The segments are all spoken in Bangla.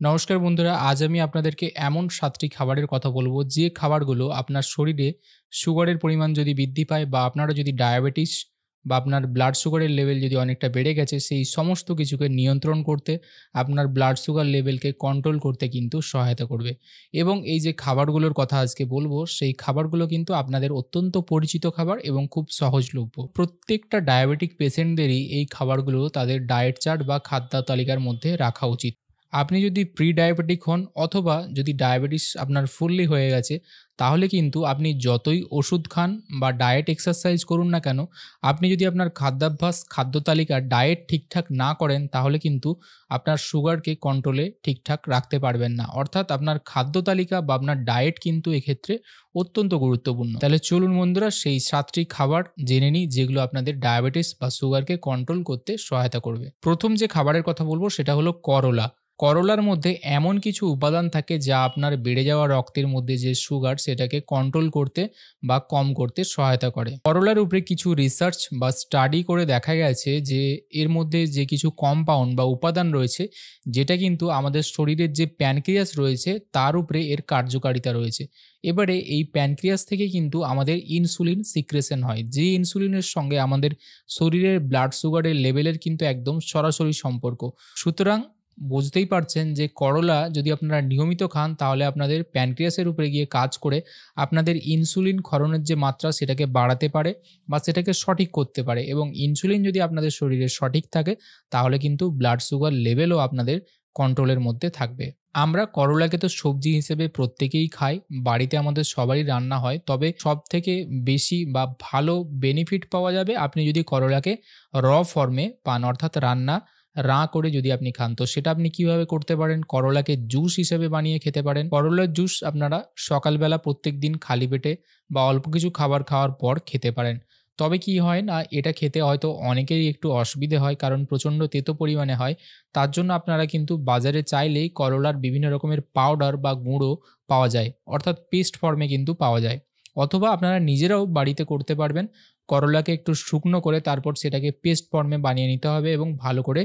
নমস্কার বন্ধুরা, আজ আমি আপনাদেরকে এমন ৭টি খাবারের কথা বলবো, যে খাবারগুলো আপনার শরীরে সুগারের পরিমাণ যদি বৃদ্ধি পায় বা আপনারও যদি ডায়াবেটিস বা আপনার ব্লাড সুগারের লেভেল যদি অনেকটা বেড়ে গেছে, সেই সমস্ত কিছুকে নিয়ন্ত্রণ করতে, আপনার ব্লাড সুগার লেভেলকে কন্ট্রোল করতে কিন্তু সহায়তা করবে। এবং এই যে খাবারগুলোর কথা আজকে বলবো, সেই খাবারগুলো কিন্তু আপনাদের অত্যন্ত পরিচিত খাবার এবং খুব সহজলভ্য। প্রত্যেকটা ডায়াবেটিক পেশেন্টদেরই এই খাবারগুলো তাদের ডায়েট চার্ট বা খাদ্য তালিকার মধ্যে রাখা উচিত। আপনি যদি প্রি ডায়াবেটিক হন অথবা যদি ডায়াবেটিস আপনার ফুললি হয়ে গেছে, তাহলে কিন্তু আপনি যতই ওষুধ খান বা ডায়েট এক্সারসাইজ করুন না কেন, আপনি যদি আপনার খাদ্যাভ্যাস, খাদ্য তালিকা, ডায়েট ঠিকঠাক না করেন, তাহলে কিন্তু আপনার সুগারকে কন্ট্রোলে ঠিকঠাক রাখতে পারবেন না। অর্থাৎ আপনার খাদ্য তালিকা বা আপনার ডায়েট কিন্তু এক্ষেত্রে অত্যন্ত গুরুত্বপূর্ণ। তাহলে চলুন বন্ধুরা, সেই ৭টি খাবার জেনে নিই, যেগুলো আপনাদের ডায়াবেটিস বা সুগারকে কন্ট্রোল করতে সহায়তা করবে। প্রথম যে খাবারের কথা বলবো সেটা হলো করলা। করলার মধ্যে এমন কিছু উপাদান থাকে যা আপনার বেড়ে যাওয়া রক্তের মধ্যে যে সুগার, সেটাকে কন্ট্রোল করতে বা কম করতে সহায়তা করে। করলার উপরে কিছু রিসার্চ বা স্টাডি করে দেখা গেছে যে এর মধ্যে যে কিছু কম্পাউন্ড বা উপাদান রয়েছে, যেটা কিন্তু আমাদের শরীরের যে প্যানক্রিয়াস রয়েছে তার উপরে এর কার্যকারিতা রয়েছে। এবারে এই প্যানক্রিয়াস থেকে কিন্তু আমাদের ইনসুলিন সিক্রেশন হয়, যে ইনসুলিনের সঙ্গে আমাদের শরীরের ব্লাড সুগারের লেভেলের কিন্তু একদম সরাসরি সম্পর্ক। সুতরাং বুঝতেই পারছেন যে করলা যদি আপনারা নিয়মিত খান, তাহলে আপনাদের প্যানক্রিয়াসের উপরে গিয়ে কাজ করে আপনাদের ইনসুলিন ক্ষরণের যে মাত্রা, সেটাকে বাড়াতে পারে বা সেটাকে সঠিক করতে পারে। এবং ইনসুলিন যদি আপনাদের শরীরে সঠিক থাকে, তাহলে কিন্তু ব্লাড সুগার লেভেলও আপনাদের কন্ট্রোলের মধ্যে থাকবে। আমরা করলাকে তো সবজি হিসেবে প্রত্যেকেই খাই, বাড়িতে আমাদের সবারই রান্না হয়। তবে সবথেকে বেশি বা ভালো বেনিফিট পাওয়া যাবে আপনি যদি করলাকে ফর্মে পান, অর্থাৎ রাঁ করে যদি আপনি খান। তো সেটা আপনি কিভাবে করতে পারেন? করলাকে জুস হিসেবে বানিয়ে খেতে পারেন। করলার জুস আপনারা সকালবেলা প্রত্যেকদিন খালি পেটে বা অল্প কিছু খাবার খাওয়ার পর খেতে পারেন। তবে কি হয় না, এটা খেতে হয়তো অনেকেরই একটু অসুবিধে হয়, কারণ প্রচণ্ড তেতো পরিমাণে হয়। তার জন্য আপনারা কিন্তু বাজারে চাইলেই করলার বিভিন্ন রকমের পাউডার বা গুঁড়ো পাওয়া যায়। অর্থাৎ পেস্ট ফর্মে কিন্তু পাওয়া যায়। অথবা আপনারা নিজেরাও বাড়িতে করতে পারবেন। করলাকে একটু শুকনো করে তারপর সেটাকে পেস্ট ফর্মে বানিয়ে নিতে হবে এবং ভালো করে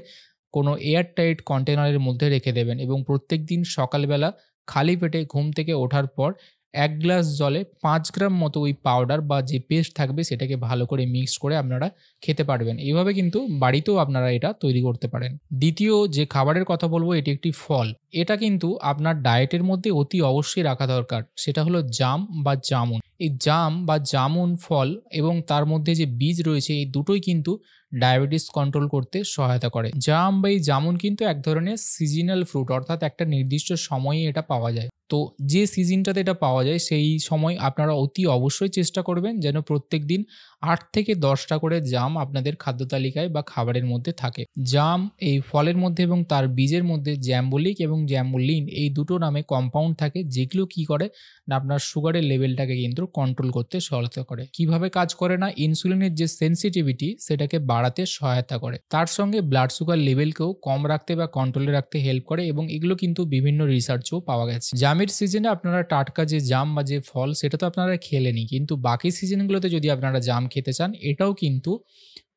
কোনো এয়ার টাইট কন্টেনারের মধ্যে রেখে দেবেন। এবং প্রত্যেকদিন সকালবেলা খালি পেটে ঘুম থেকে ওঠার পর ১ গ্লাস জলে ৫ গ্রাম মতো ওই পাউডার বা যে পেস্ট থাকবে, সেটাকে ভালো করে মিক্সড করে আপনারা খেতে পারবেন। এইভাবে কিন্তু বাড়িতেও আপনারা এটা তৈরি করতে পারেন। দ্বিতীয় যে খাবারের কথা বলবো, এটি একটি ফল। এটা কিন্তু আপনার ডায়েটের মধ্যে অতি অবশ্যই রাখা দরকার। সেটা হলো জাম বা জামুন। এই জাম বা জামুন ফল এবং তার মধ্যে যে বীজ রয়েছে, এই দুটোই কিন্তু ডায়াবেটিস কন্ট্রোল করতে সহায়তা করে। জাম বা এই জামুন কিন্তু এক ধরনের সিজনাল ফ্রুট, অর্থাৎ একটা নির্দিষ্ট সময়ে এটা পাওয়া যায়। তো যে সিজনটাতে এটা পাওয়া যায়, সেই সময় আপনারা অতি অবশ্যই চেষ্টা করবেন যেন প্রত্যেকদিন ৮ থেকে ১০টা করে জাম আপনাদের খাদ্য তালিকায় বা খাবারের মধ্যে থাকে। জাম এই ফলের মধ্যে এবং তার বীজের মধ্যে জ্যাম্বলিক এবং জ্যাম্বুলিন এই দুটো নামে কম্পাউন্ড থাকে, যেগুলো কি করে না আপনার সুগারের লেভেলটাকে কিন্তু কন্ট্রোল করতে সহায়তা করে। কিভাবে কাজ করে না, ইনসুলিনের যে সেনসিটিভিটি, সেটাকে বাড়াতে সহায়তা করে। তার সঙ্গে ব্লাড সুগার লেভেলকেও কম রাখতে বা কন্ট্রোলে রাখতে হেল্প করে, এবং এগুলো কিন্তু বিভিন্ন রিসার্চেও পাওয়া গেছে। জামের সিজনে আপনারা টাটকা যে জাম বা যে ফল, সেটা তো আপনারা খেলেনই, কিন্তু বাকি সিজনগুলোতে যদি আপনারা জাম খেতে চান, এটাও কিন্তু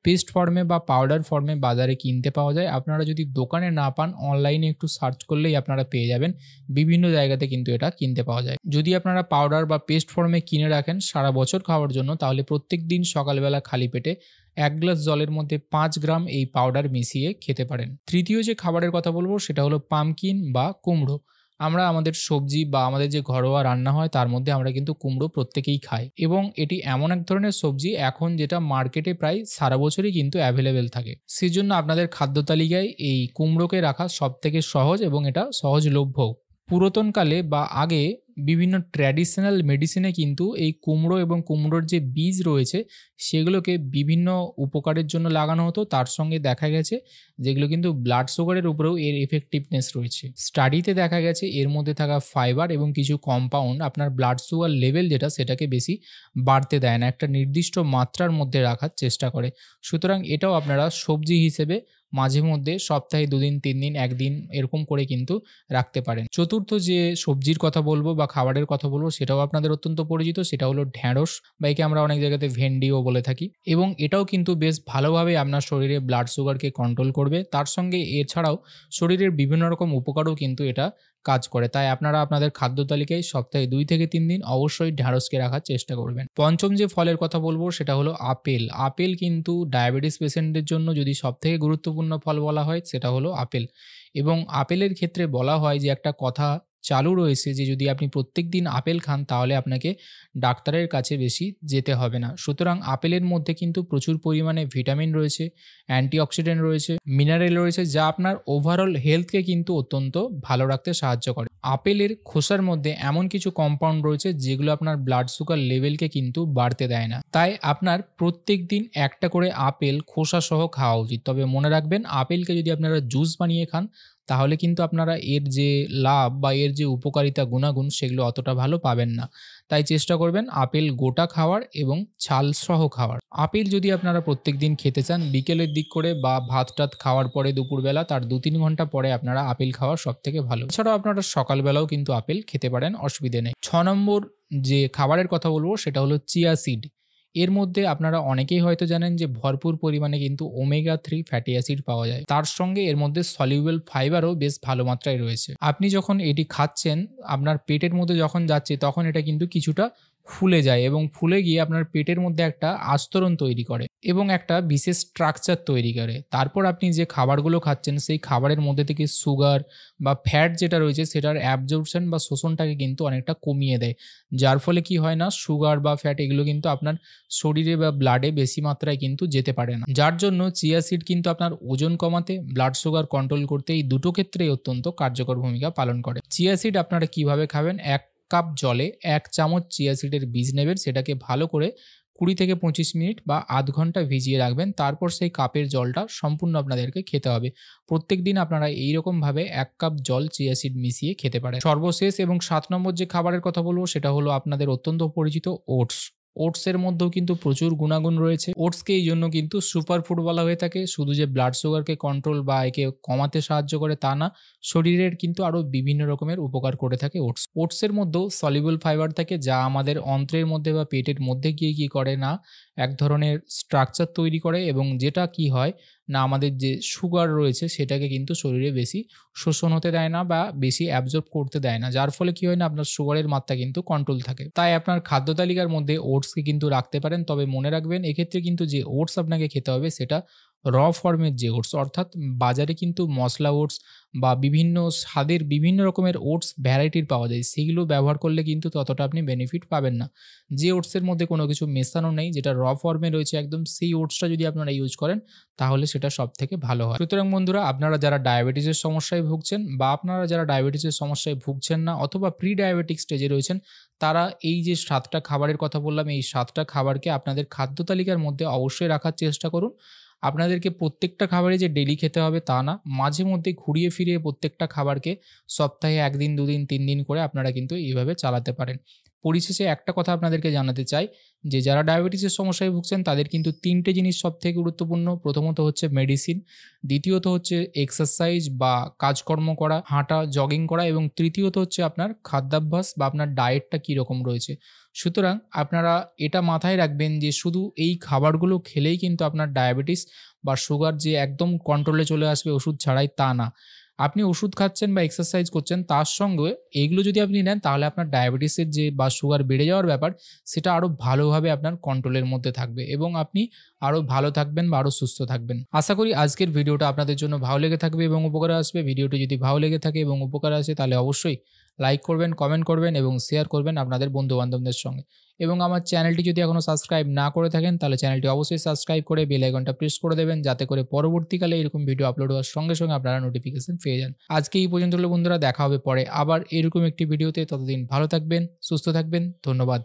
পেস্ট ফর্মে বা পাউডার ফর্মে বাজারে কিনতে পাওয়া যায়। আপনারা যদি দোকানে না পান, অনলাইনে একটু সার্চ করলেই আপনারা পেয়ে যাবেন। বিভিন্ন জায়গাতে কিন্তু এটা কিনতে পাওয়া যায়। যদি আপনারা পাউডার বা পেস্ট ফর্মে কিনে রাখেন সারা বছর খাওয়ার জন্য, তাহলে প্রত্যেকদিন সকালবেলা খালি পেটে ১ গ্লাস জলের মধ্যে ৫ গ্রাম এই পাউডার মিশিয়ে খেতে পারেন। তৃতীয় যে খাবারের কথা বলবো, সেটা হলো পামকিন বা কুমড়ো। আমরা আমাদের সবজি বা আমাদের যে ঘরোয়া রান্না হয়, তার মধ্যে আমরা কিন্তু কুমড়ো প্রত্যেকেই খাই, এবং এটি এমন এক ধরনের সবজি এখন যেটা মার্কেটে প্রায় সারা বছরই কিন্তু অ্যাভেলেবেল থাকে। সেজন্য আপনাদের খাদ্য তালিকায় এই কুমড়োকে রাখা সবথেকে সহজ এবং এটা সহজলভ্যও। পুরাতন কালে বা আগে বিভিন্ন ট্র্যাডিশনাল মেডিসিনে কিন্তু এই কুমড়ো এবং কুমড়োর যে বীজ রয়েছে, সেগুলোকে বিভিন্ন উপকারের জন্য লাগানো হতো। তার সঙ্গে দেখা গেছে যেগুলো কিন্তু ব্লাড সুগারের উপরেও এর এফেক্টিভনেস রয়েছে। স্টাডিতে দেখা গেছে এর মধ্যে থাকা ফাইবার এবং কিছু কম্পাউন্ড আপনার ব্লাড সুগার লেভেল যেটা, সেটাকে বেশি বাড়তে দেয় না, একটা নির্দিষ্ট মাত্রার মধ্যে রাখার চেষ্টা করে। সুতরাং এটাও আপনারা সবজি হিসেবে মাঝে মধ্যে সপ্তাহে ২ দিন, ৩ দিন, ১ দিন এরকম করে কিন্তু রাখতে পারেন। চতুর্থ যে সবজির কথা বলব বা খাবারের কথা বলব সেটাও আপনাদের অত্যন্ত পরিচিত, সেটা হলো ঢেঁড়স বা একে আমরা অনেক জায়গাতে ভেন্ডিও বলে থাকি এবং এটাও কিন্তু বেশ ভালোভাবে আপনার শরীরে ব্লাড সুগারকে কন্ট্রোল করবে। তার সঙ্গে এছাড়াও শরীরের বিভিন্ন রকম উপকারও কিন্তু এটা কাজ করে। তাই আপনারা আপনাদের খাদ্য তালিকায় সপ্তাহে ২ থেকে ৩ দিন অবশ্যই ঢেঁড়সকে রাখার চেষ্টা করবেন। পঞ্চম যে ফলের কথা বলব সেটা হলো আপেল। আপেল কিন্তু ডায়াবেটিস পেশেন্টদের জন্য যদি সবথেকে গুরুত্বপূর্ণ ফল বলা হয় সেটা হলো আপেল এবং আপেলের ক্ষেত্রে বলা হয় যে একটা কথা চালু রয়েছে যে যদি আপনি প্রত্যেকদিন আপেল খান তাহলে আপনাকে ডাক্তারের কাছে বেশি যেতে হবে না। সুতরাং আপেলের মধ্যে কিন্তু প্রচুর পরিমাণে ভিটামিন রয়েছে, অ্যান্টিঅক্সিডেন্ট রয়েছে, মিনারেল রয়েছে যা আপনার ওভারঅল হেলথকে কিন্তু অত্যন্ত ভালো রাখতে সাহায্য করে। আপেলের খোসার মধ্যে এমন কিছু কম্পাউন্ড রয়েছে যেগুলো আপনার ব্লাড সুগার লেভেলকে কিন্তু বাড়তে দেয় না। তাই আপনার প্রত্যেকদিন একটা করে আপেল খোসাসহ খাওয়া উচিত। তবে মনে রাখবেন আপেলকে যদি আপনারা জুস বানিয়ে খান তাহলে কিন্তু আপনারা এর যে লাভ বা এর যে উপকারিতা গুণাগুণ সেগুলো অতটা ভালো পাবেন না। তাই চেষ্টা করবেন আপেল গোটা খাওয়ার এবং ছালসহ খাওয়ার। আপেল যদি আপনারা প্রত্যেকদিন খেতে চান বিকেলের দিক করে বা ভাত-টাত খাওয়ার পরে দুপুরবেলা তার ২-৩ ঘন্টা পরে আপনারা আপেল খাওয়া সবথেকে ভালো। এছাড়াও আপনারা সকালবেলাও কিন্তু আপেল খেতে পারেন, অসুবিধে নেই। ৬ নম্বর যে খাবারের কথা বলব সেটা হলো চিয়া সিড। এর মধ্যে আপনারা অনেকেই হয়তো জানেন যে ভরপুর পরিমাণে কিন্তু ওমেগা 3 ফ্যাটি অ্যাসিড পাওয়া যায়। তার সঙ্গে এর মধ্যে সলিউবল ফাইবারও বেশ ভালো মাত্রায় রয়েছে। আপনি যখন এটি খাচ্ছেন আপনার পেটের মধ্যে যখন যাচ্ছে তখন এটা কিন্তু কিছুটা ফুলে যায় এবং ফুলে গিয়ে আপনার পেটের মধ্যে একটা আস্তরণ তৈরি করে এবং একটা বিশেষ স্ট্রাকচার তৈরি করে। তারপর আপনি যে খাবারগুলো খাচ্ছেন সেই খাবারের মধ্যে থেকে সুগার বা ফ্যাট যেটা রয়েছে সেটার অ্যাবজর্পশন বা শোষণটাকে কিন্তু অনেকটা কমিয়ে দেয়। যার ফলে কি হয় না সুগার বা ফ্যাট এগুলো কিন্তু আপনার শরীরে বা ব্লাডে বেশি মাত্রায় কিন্তু যেতে পারে না। যার জন্য চিয়া সিড কিন্তু আপনার ওজন কমাতে, ব্লাড সুগার কন্ট্রোল করতে এই দুটো ক্ষেত্রেই অত্যন্ত কার্যকর ভূমিকা পালন করে। চিয়া সিড আপনারা কিভাবে খাবেন? ১ কাপ জলে ১ চামচ চিয়া সিডের বীজ নেবেন, সেটাকে ভালো করে ২০ থেকে ২৫ মিনিট বা আধ ঘন্টা ভিজিয়ে রাখবেন। তারপর সেই কাপের জলটা সম্পূর্ণ আপনাদেরকে খেতে হবে। প্রত্যেকদিন আপনারা এইরকমভাবে ১ কাপ জল চিয়া সিড মিশিয়ে খেতে পারেন। সর্বশেষ এবং ৭ নম্বর যে খাবারের কথা বলব সেটা হলো আপনাদের অত্যন্ত পরিচিত ওটস। ওটসের মধ্যেও কিন্তু প্রচুর গুণাগুণ রয়েছে। ওটসকে এই জন্য কিন্তু সুপার ফুড বলা হয়ে থাকে। শুধু যে ব্লাড সুগারকে কন্ট্রোল বা একে কমাতে সাহায্য করে তা না, শরীরের কিন্তু আরও বিভিন্ন রকমের উপকার করে থাকে ওটস। ওটসের মধ্যেও সলিউবল ফাইবার থাকে যা আমাদের অন্ত্রের মধ্যে বা পেটের মধ্যে গিয়ে কি করে না এক ধরনের স্ট্রাকচার তৈরি করে এবং যেটা কি হয় না আমাদের যে সুগার রয়েছে সেটাকে কিন্তু শরীরে বেশি শোষণ হতে দেয় না বা বেশি অ্যাবজর্ব করতে দেয় না। যার ফলে কি হয় না আপনার সুগারের মাত্রা কিন্তু কন্ট্রোল থাকে। তাই আপনার খাদ্য তালিকার মধ্যে ওটসকে কিন্তু রাখতে পারেন। তবে মনে রাখবেন এক্ষেত্রে কিন্তু যে ওটস আপনাকে খেতে হবে সেটা র ফর্মের যে ওটস অর্থাৎ বাজারে কিন্তু মসলা ওটস বা বিভিন্ন স্বাদের বিভিন্ন রকমের ওটস ভ্যারাইটির পাওয়া যায়। সেগুলো ব্যবহার করলে কিন্তু ততটা আপনি বেনিফিট পাবেন না। যে ওটসের মধ্যে কোনো কিছু মেশানো নেই যেটা র ফর্মে রয়েছে একদম সেই ওটসটা যদি আপনারা ইউজ করেন তাহলে সেটা সবথেকে ভালো হয়। সুতরাং বন্ধুরা আপনারা যারা ডায়াবেটিসের সমস্যায় ভুগছেন বা আপনারা যারা ডায়াবেটিসের সমস্যায় ভুগছেন না অথবা প্রি ডায়াবেটিক স্টেজে রয়েছেন তারা এই যে ৭ টা খাবারের কথা বললাম এই ৭ টা খাবারকে আপনাদের খাদ্য তালিকার মধ্যে অবশ্যই রাখার চেষ্টা করুন। আপনাদেরকে প্রত্যেকটা খাবারই যে ডেইলি খেতে হবে তা না। মাঝে মধ্যে ঘুরিয়ে ফিরিয়ে প্রত্যেকটা খাবারকে সপ্তাহে ১ দিন, ২ দিন, ৩ দিন করে আপনারা কিন্তু এইভাবে চালাতে পারেন। পরিশেষে একটা কথা আপনাদেরকে জানাতে চাই যে যারা ডায়াবেটিসের সমস্যায় ভুগছেন তাদের কিন্তু ৩ টে জিনিস সবথেকে গুরুত্বপূর্ণ। প্রথমত হচ্ছে মেডিসিন, দ্বিতীয়ত হচ্ছে এক্সারসাইজ বা কাজকর্ম করা, হাঁটা, জগিং করা এবং তৃতীয়ত হচ্ছে আপনার খাদ্যাভ্যাস বা আপনার ডায়েটটা কীরকম রয়েছে। সুতরাং আপনারা এটা মাথায় রাখবেন যে শুধু এই খাবারগুলো খেলেই কিন্তু আপনার ডায়াবেটিস বা সুগার যে একদম কন্ট্রোলে চলে আসবে ওষুধ ছাড়াই তা না। আপনি ওষুধ খাচ্ছেন বা এক্সারসাইজ করছেন তার সঙ্গে এগুলো যদি আপনি নেন তাহলে আপনার ডায়াবেটিসের যে বা সুগার বেড়ে যাওয়ার ব্যাপার সেটা আরও ভালোভাবে আপনার কন্ট্রোলের মধ্যে থাকবে এবং আপনি আরও ভালো থাকবেন বা আরও সুস্থ থাকবেন। আশা করি আজকের ভিডিওটা আপনাদের জন্য ভালো লেগে থাকবে এবং উপকারে আসবে। ভিডিওটি যদি ভালো লেগে থাকে এবং উপকারে আসে তাহলে অবশ্যই লাইক করবেন, কমেন্ট করবেন এবং শেয়ার করবেন আপনাদের বন্ধু-বান্ধবদের সঙ্গে। এবং আমার চ্যানেলটি যদি এখনও সাবস্ক্রাইব না করে থাকেন তাহলে চ্যানেলটি অবশ্যই সাবস্ক্রাইব করে বেল আইকনটা প্রেস করে দেবেন যাতে করে পরবর্তীকালে এরকম ভিডিও আপলোড হওয়ার সঙ্গে সঙ্গে আপনারা নোটিফিকেশন পেয়ে যান। আজকে এই পর্যন্ত হলো বন্ধুরা, দেখা হবে পরে আবার এরকম একটি ভিডিওতে। ততদিন ভালো থাকবেন, সুস্থ থাকবেন। ধন্যবাদ।